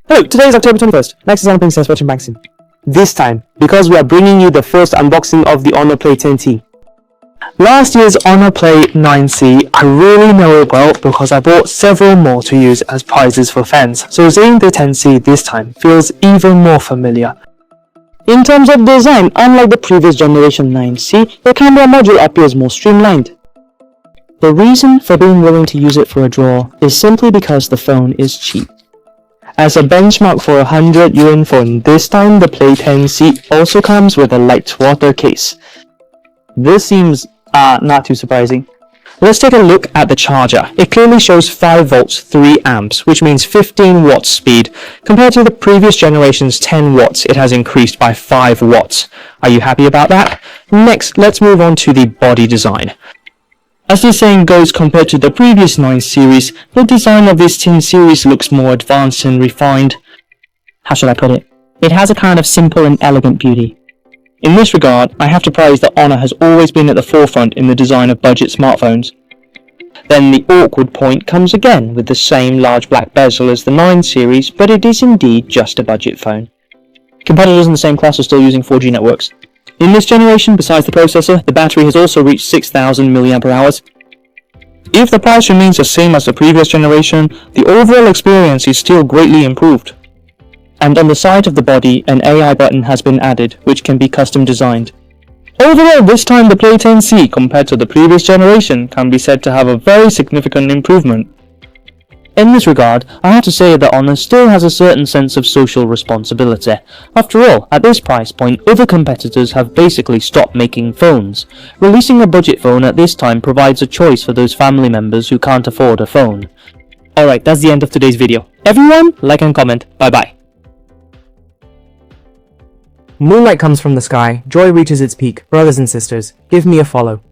Hello, today is October 21st. Next is Honor Play10C watching Banksy. This time, because we are bringing you the first unboxing of the Honor Play10C. Last year's Honor Play9C, I really know it well because I bought several more to use as prizes for fans, so seeing the 10C this time feels even more familiar. In terms of design, unlike the previous generation 9C, the camera module appears more streamlined. The reason for being willing to use it for a draw is simply because the phone is cheap. As a benchmark for 100 yuan phone, this time the Play10C also comes with a light water case. This seems not too surprising. Let's take a look at the charger. It clearly shows 5 volts 3 amps, which means 15 watts speed. Compared to the previous generation's 10 watts, it has increased by 5 watts. Are you happy about that? Next, let's move on to the body design. As the saying goes, compared to the previous 9 series, the design of this 10 series looks more advanced and refined. How should I put it? It has a kind of simple and elegant beauty. In this regard, I have to praise that Honor has always been at the forefront in the design of budget smartphones. Then the awkward point comes again with the same large black bezel as the 9 series, but it is indeed just a budget phone. Competitors in the same class are still using 4G networks. In this generation, besides the processor, the battery has also reached 6,000 mAh. If the price remains the same as the previous generation, the overall experience is still greatly improved. And on the side of the body, an AI button has been added, which can be custom designed. Overall, this time the Play10C, compared to the previous generation, can be said to have a very significant improvement. In this regard, I have to say that Honor still has a certain sense of social responsibility. After all, at this price point, other competitors have basically stopped making phones. Releasing a budget phone at this time provides a choice for those family members who can't afford a phone. Alright, that's the end of today's video. Everyone, like and comment. Bye bye. Moonlight comes from the sky, joy reaches its peak. Brothers and sisters, give me a follow.